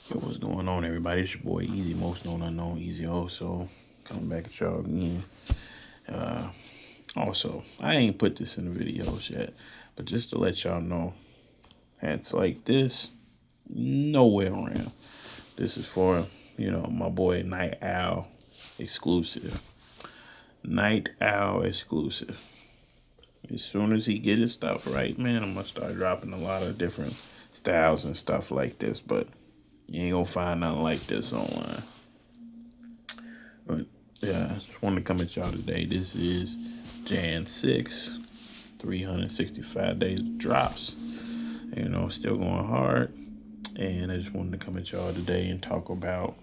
Yo, what's going on, everybody? It's your boy Easy, most known unknown EZ'er. So coming back at y'all again. Uh, also, I ain't put this in the videos yet, but just to let y'all know, hats like this, nowhere around. This is for my boy Night Owl exclusive. Night Owl exclusive. As soon as he get his stuff right, man, I'm gonna start dropping a lot of different styles and stuff like this, but you ain't gonna find nothing like this online. But yeah, I just wanted to come at y'all today. This is Jan 6, 365 days drops. Still going hard. And I just wanted to come at y'all today and talk about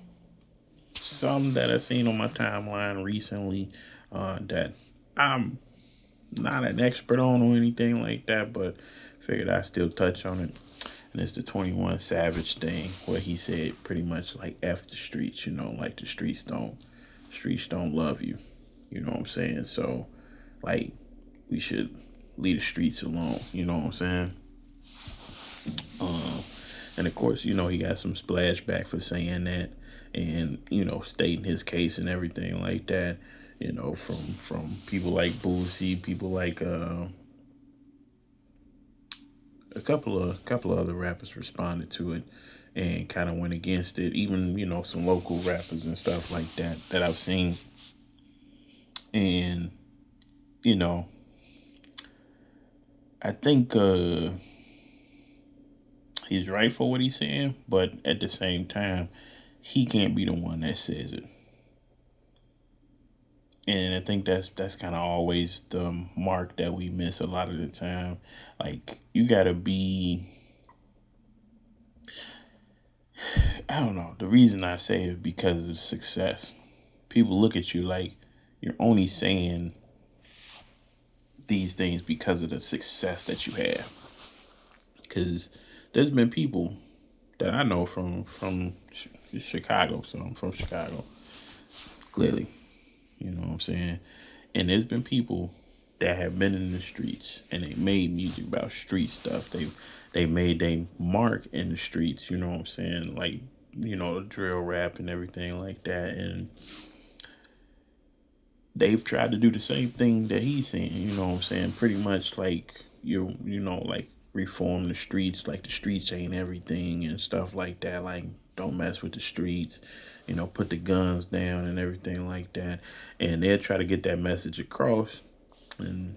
some that I've seen on my timeline recently that I'm not an expert on or anything like that, but figured I'd still touch on it. And it's the 21 Savage thing, where he said pretty much like F the streets, like the streets don't love you. You know what I'm saying? So like we should leave the streets alone, you know what I'm saying? Um and of course, he got some splashback for saying that and, stating his case and everything like that, from people like Boosie, people like a couple of other rappers responded to it and kind of went against it. Even some local rappers and stuff like that I've seen, and you know I think he's right for what he's saying, but at the same time, he can't be the one that says it. And I think that's kind of always the mark that we miss a lot of the time. Like you gotta be, I don't know. The reason I say it because of success. People look at you like you're only saying these things because of the success that you have. Because there's been people that I know from Chicago, so I'm from Chicago, clearly. You know what I'm saying? And there's been people that have been in the streets and they made music about street stuff. They made their mark in the streets. You know what I'm saying? Like drill rap and everything like that, and they've tried to do the same thing that he's saying, what I'm saying? Pretty much like like reform the streets, like the streets ain't everything and stuff like that. Like don't mess with the streets, put the guns down and everything like that. And they'll try to get that message across, and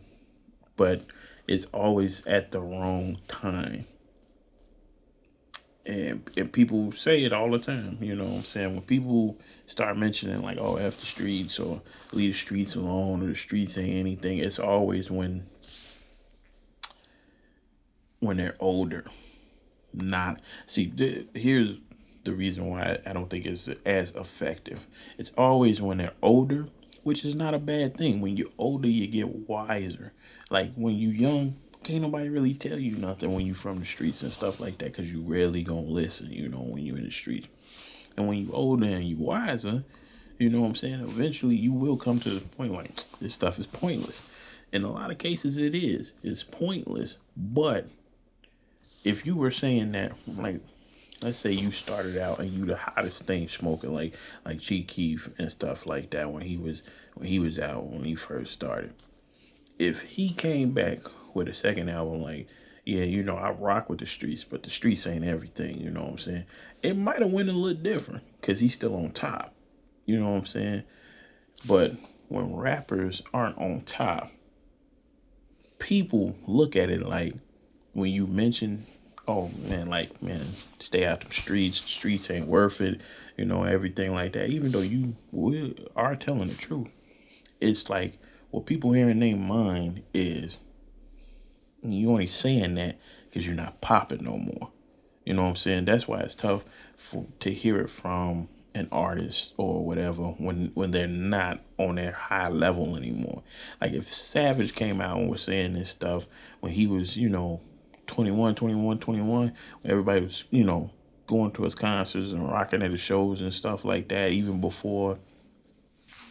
but it's always at the wrong time. And people say it all the time, you know what I'm saying? When people start mentioning like, oh, F the streets or leave the streets alone or the streets ain't anything, it's always when they're older. Not see, here's the reason why I don't think it's as effective. It's always when they're older, which is not a bad thing. When you're older, you get wiser. Like when you young, can't nobody really tell you nothing when you from the streets and stuff like that, because you rarely gonna listen, when you in the streets. And when you older and you wiser, you know what I'm saying, eventually you will come to the point like this stuff is pointless. In a lot of cases it is. It's pointless. But if you were saying that, like, let's say you started out and you the hottest thing smoking, like G Keith and stuff like that, when he was out when he first started. If he came back with a second album, like, yeah, I rock with the streets, but the streets ain't everything, you know what I'm saying? It might have went a little different because he's still on top, you know what I'm saying? But when rappers aren't on top, people look at it like, when you mention, oh man, like, man, stay out the streets. The streets ain't worth it. Everything like that. Even though you are telling the truth, it's like what people hear in their mind is you only saying that because you're not popping no more. You know what I'm saying? That's why it's tough to hear it from an artist or whatever when they're not on their high level anymore. Like if Savage came out and was saying this stuff when he was, 21, 21, 21, when everybody was, going to his concerts and rocking at his shows and stuff like that, even before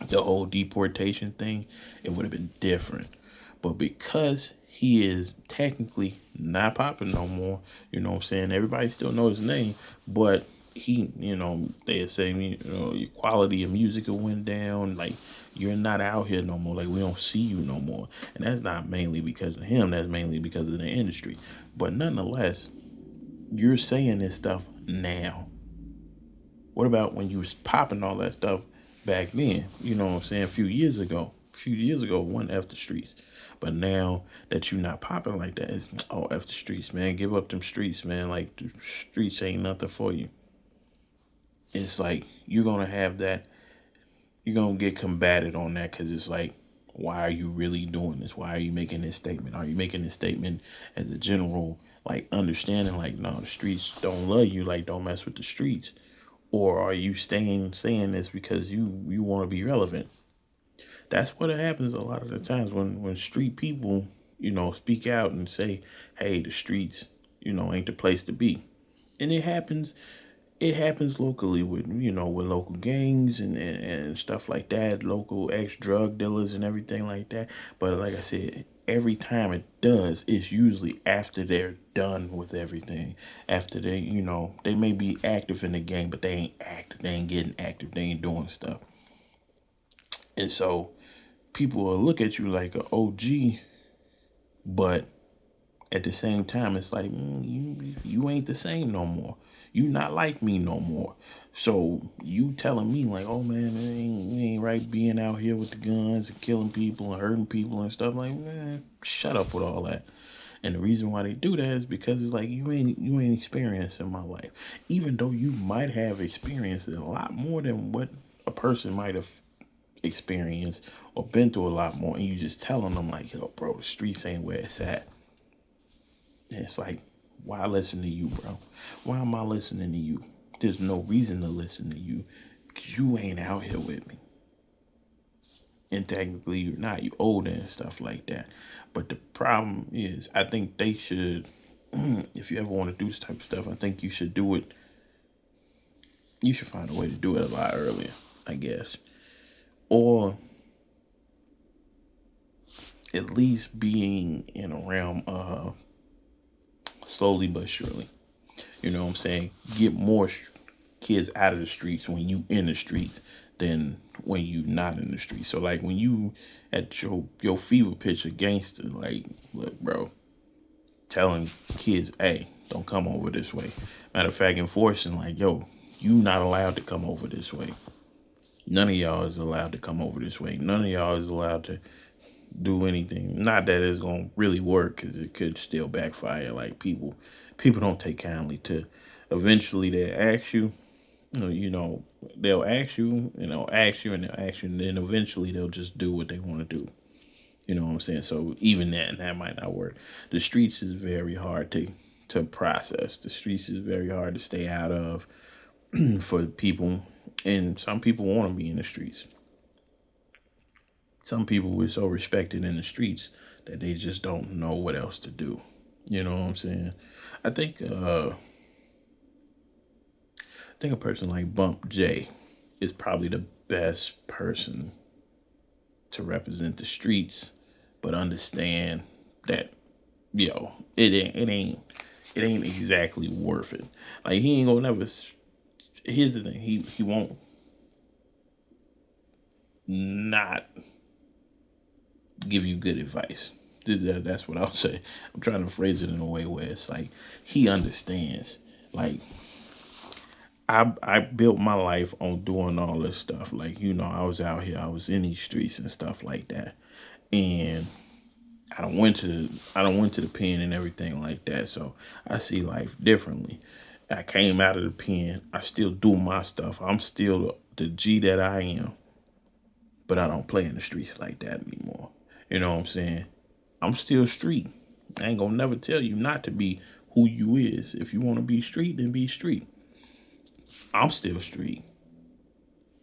the whole deportation thing, it would have been different. But because he is technically not popping no more, you know what I'm saying? Everybody still knows his name, but they say, your quality of music went down. Like, you're not out here no more. Like, we don't see you no more. And that's not mainly because of him. That's mainly because of the industry. But nonetheless, you're saying this stuff now. What about when you was popping all that stuff back then? You know what I'm saying? A few years ago. A few years ago, one F the streets. But now that you're not popping like that, it's, oh, F the streets, man. Give up them streets, man. Like, the streets ain't nothing for you. It's like you're going to have that. You're going to get combated on that because it's like, why are you really doing this? Why are you making this statement? Are you making this statement as a general, like, understanding, like, no, the streets don't love you, like, don't mess with the streets? Or are you staying saying this because you want to be relevant? That's what happens a lot of the times when street people, speak out and say, hey, the streets, ain't the place to be. And it happens locally with local gangs and stuff like that, local ex drug dealers and everything like that. But like I said, every time it does, it's usually after they're done with everything. After they may be active in the game, but they ain't active. They ain't getting active. They ain't doing stuff. And so people will look at you like an OG, but at the same time, it's like, you ain't the same no more. You not like me no more. So you telling me like, oh man, it ain't right being out here with the guns and killing people and hurting people and stuff. Like, man, shut up with all that. And the reason why they do that is because it's like you ain't experiencing my life. Even though you might have experienced a lot more than what a person might have experienced or been through a lot more, and you just telling them like, yo, bro, the streets ain't where it's at. And it's like, why listen to you, bro? Why am I listening to you? There's no reason to listen to you because you ain't out here with me. And technically, you're not. You older and stuff like that. But the problem is, I think they should, if you ever want to do this type of stuff, I think you should do it. You should find a way to do it a lot earlier, I guess. Or at least being in a realm of slowly but surely. You know what I'm saying? Get more kids out of the streets when you in the streets than when you not in the streets. So like when you at your fever pitch of gangster, like, look, bro, telling kids, hey, don't come over this way. Matter of fact, enforcing like, yo, you not allowed to come over this way. None of y'all is allowed to come over this way. None of y'all is allowed to do anything. Not that it's gonna really work, because it could still backfire. Like people don't take kindly to. Eventually, they ask you. They'll ask you, and they'll ask you, and they'll ask you, and then eventually they'll just do what they want to do. You know what I'm saying? So even that might not work. The streets is very hard to process. The streets is very hard to stay out of for people, and some people want to be in the streets. Some people were so respected in the streets that they just don't know what else to do. You know what I'm saying? I think a person like Bump J is probably the best person to represent the streets, but understand that, it ain't exactly worth it. Like, he ain't gonna never. Here's the thing, he won't not give you good advice. That's what I'll say. I'm trying to phrase it in a way where it's like he understands. Like, I built my life on doing all this stuff. Like, I was out here, I was in these streets and stuff like that. And I don't went to the pen and everything like that. So I see life differently. I came out of the pen. I still do my stuff. I'm still the G that I am. But I don't play in the streets like that anymore. You know what I'm saying? I'm still street. I ain't gonna never tell you not to be who you is. If you want to be street, then be street. I'm still street.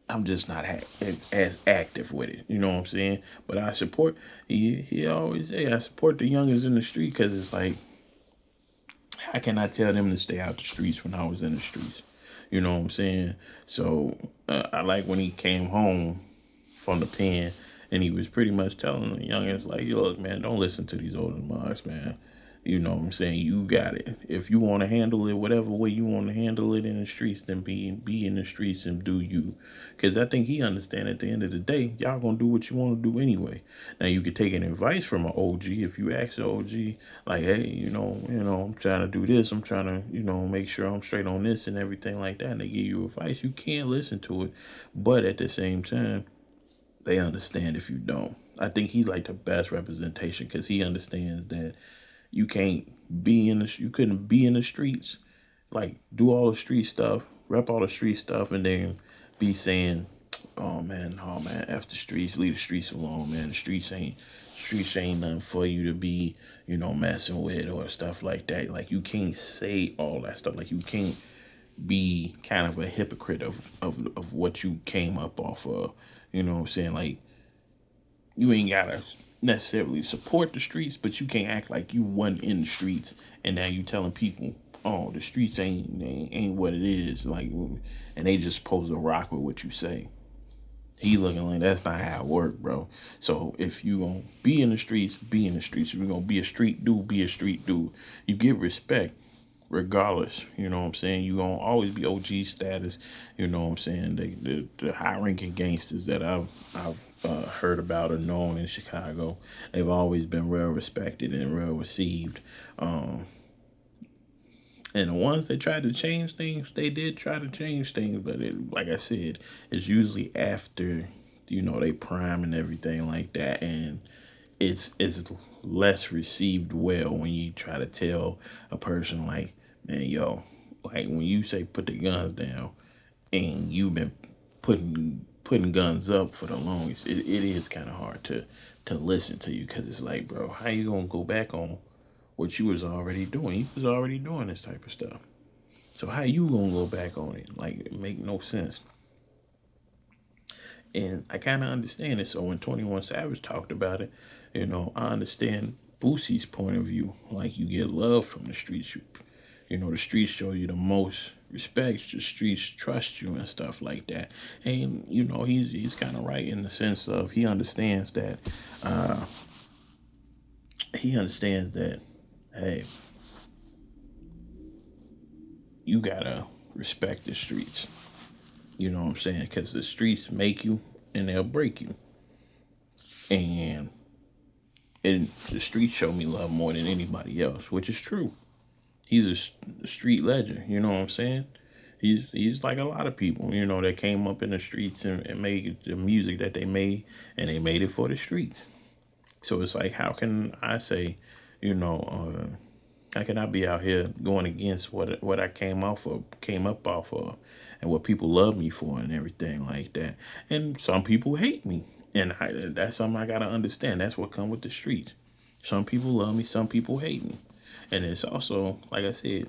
I'm just not as active with it. You know what I'm saying? But I support. He always say I support the youngers in the street, because it's like, how can I tell them to stay out the streets when I was in the streets? You know what I'm saying? So I like when he came home from the pen, and he was pretty much telling the youngins like, look, man, don't listen to these older mugs, man. You know what I'm saying? You got it. If you want to handle it whatever way you want to handle it in the streets, then be in the streets and do you. Cause I think he understand at the end of the day, y'all gonna do what you want to do anyway. Now you could take an advice from an OG if you ask the OG, like, hey, I'm trying to do this, I'm trying to, make sure I'm straight on this and everything like that, and they give you advice, you can listen to it. But at the same time, they understand if you don't. I think he's like the best representation because he understands that you can't you couldn't be in the streets, like do all the street stuff, rep all the street stuff, and then be saying, oh man, F the streets, leave the streets alone, man. The streets ain't nothing for you to be, messing with or stuff like that. Like you can't say all that stuff. Like you can't be kind of a hypocrite of what you came up off of. You know what I'm saying? Like you ain't gotta necessarily support the streets, but you can't act like you wasn't in the streets and now you telling people, oh, the streets ain't what it is, like, and they just supposed to rock with what you say. He looking like that's not how it work, bro. So if you gonna be in the streets, be in the streets. If you gonna be a street dude, be a street dude. You get respect regardless. You know what I'm saying? You gonna always be OG status. You know what I'm saying? The high ranking gangsters that I've heard about or known in Chicago, they've always been well respected and well received. Um, and the ones that tried to change things, they did try to change things, but like I said, it's usually after they prime and everything like that, and it's less received well when you try to tell a person like, man, yo, like when you say put the guns down, and you've been putting guns up for the longest, it is kind of hard to listen to you because it's like, bro, how you gonna go back on what you was already doing? You was already doing this type of stuff. So how you gonna go back on it? Like it make no sense. And I kind of understand it. So when 21 Savage talked about it, I understand Boosie's point of view. Like you get love from the streets. The streets show you the most respect. The streets trust you and stuff like that. And he's kind of right in the sense of he understands that. He understands that. Hey, you gotta respect the streets. You know what I'm saying? Because the streets make you and they'll break you. And the streets show me love more than anybody else, which is true. He's a street legend. You know what I'm saying? He's like a lot of people, that came up in the streets and made the music that they made, and they made it for the streets. So it's like, how can I say, you know, how can I be out here going against what I came up off of, and what people love me for, and everything like that? And some people hate me, and that's something I gotta understand. That's what come with the streets. Some people love me, some people hate me, and it's also like I said,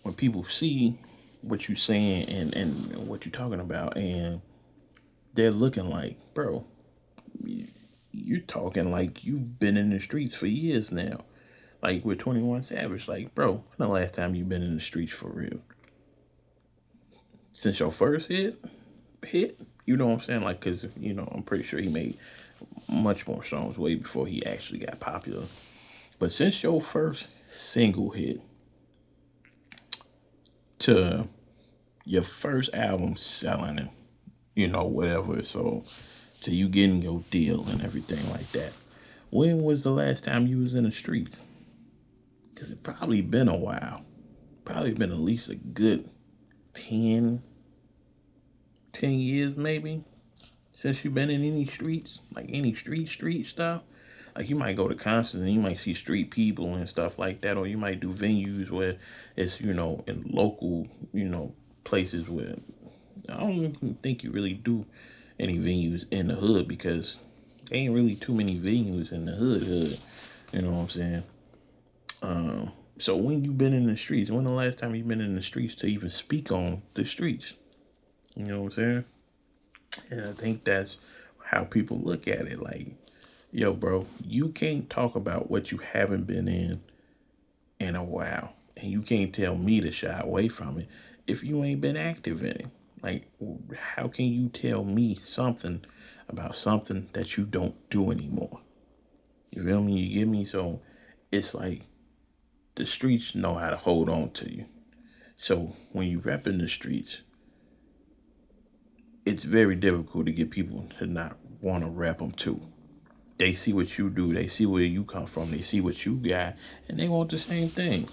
when people see what you're saying and what you're talking about, and they're looking like, bro, you're talking like you've been in the streets for years now. Like with 21 Savage, like, bro, when the last time you been in the streets for real? Since your first hit, you know what I'm saying? Like, cause I'm pretty sure he made much more songs way before he actually got popular. But since your first single hit to your first album selling and whatever, so to you getting your deal and everything like that, when was the last time you was in the streets? Because it probably been a while. Probably been at least a good 10, 10 years maybe since you've been in any streets, like any street stuff. Like you might go to concerts and you might see street people and stuff like that, or you might do venues where it's in local places where I don't even think you really do any venues in the hood because there ain't really too many venues in the hood. You know what I'm saying? So when you been in the streets, when the last time you been in the streets to even speak on the streets? You know what I'm saying? And I think that's how people look at it. Like, yo, bro, you can't talk about what you haven't been in a while. And you can't tell me to shy away from it if you ain't been active in it. Like, how can you tell me something about something that you don't do anymore? You feel me? You get me? So it's like the streets know how to hold on to you. So when you rep in the streets, it's very difficult to get people to not want to rep them too. They see what you do, they see where you come from, they see what you got, and they want the same thing.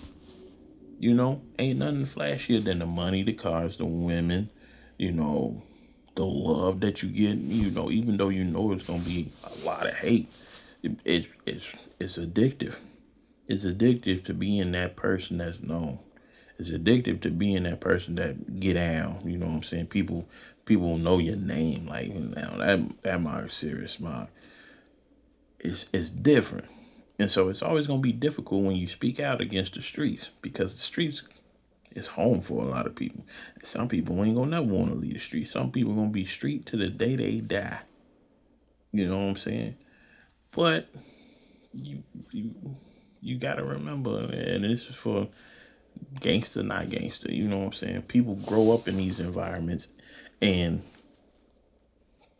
Ain't nothing flashier than the money, the cars, the women, you know, the love that you get. Even though it's gonna be a lot of hate, it's addictive. It's addictive to being that person that's known. It's addictive to being that person that get down. You know what I'm saying? People know your name. Like now that Mark serious Mark. It's different. And so it's always gonna be difficult when you speak out against the streets because the streets is home for a lot of people. Some people ain't gonna never want to leave the street. Some people gonna be street to the day they die. You know what I'm saying? But you you you gotta remember, and this is for gangster, not gangster. You know what I'm saying? People grow up in these environments, and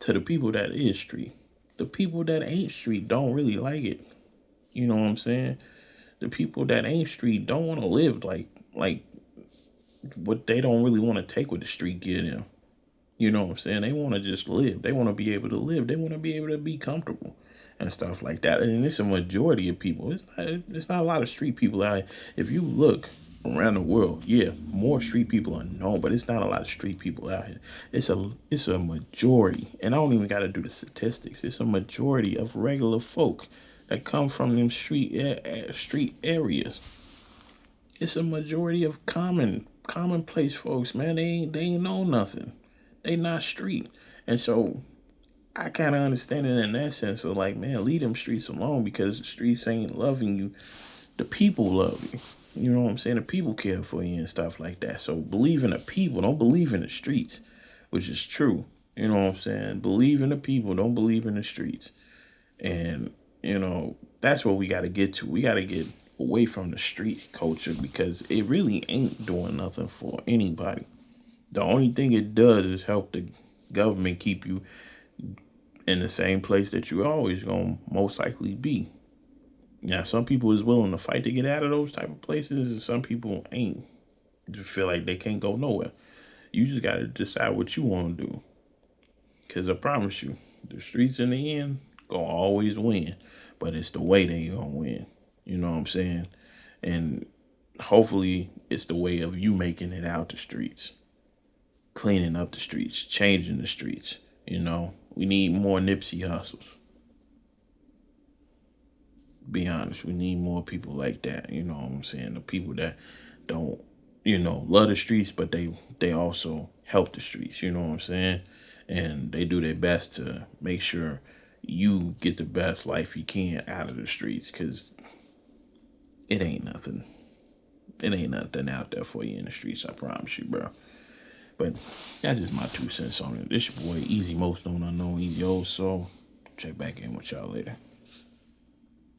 to the people that is street, the people that ain't street don't really like it. You know what I'm saying? The people that ain't street don't want to live like what they don't really want to take what the street give them. You know what I'm saying? They want to just live. They want to be able to live. They want to be able to be comfortable and stuff like that. And it's a majority of people. It's not a lot of street people out here. If you look around the world, yeah, more street people are known, but it's not a lot of street people out here. It's a majority, and I don't even got to do the statistics. It's a majority of regular folk that come from them street areas. It's a majority of commonplace folks, man. They ain't know nothing. They not street. And so I kind of understand it in that sense of like, man, leave them streets alone because the streets ain't loving you. The people love you. You know what I'm saying? The people care for you and stuff like that. So believe in the people. Don't believe in the streets, which is true. You know what I'm saying? Believe in the people. Don't believe in the streets. And, that's what we got to get to. We got to get away from the street culture because it really ain't doing nothing for anybody. The only thing it does is help the government keep you in the same place that you always gonna most likely be. Now, some people is willing to fight to get out of those type of places, and some people ain't. Just feel like they can't go nowhere. You just gotta decide what you want to do. Cause I promise you, the streets in the end gonna always win, but it's the way they gonna win. You know what I'm saying? And hopefully, it's the way of you making it out the streets, cleaning up the streets, changing the streets. We need more Nipsey Hustles. Be honest, we need more people like that. You know what I'm saying? The people that don't, love the streets, but they also help the streets. You know what I'm saying? And they do their best to make sure you get the best life you can out of the streets, because it ain't nothing. It ain't nothing out there for you in the streets. I promise you, bro. But that's just my 2 cents on it. This your boy Easy, most known unknown, Easy Old Soul. Check back in with y'all later.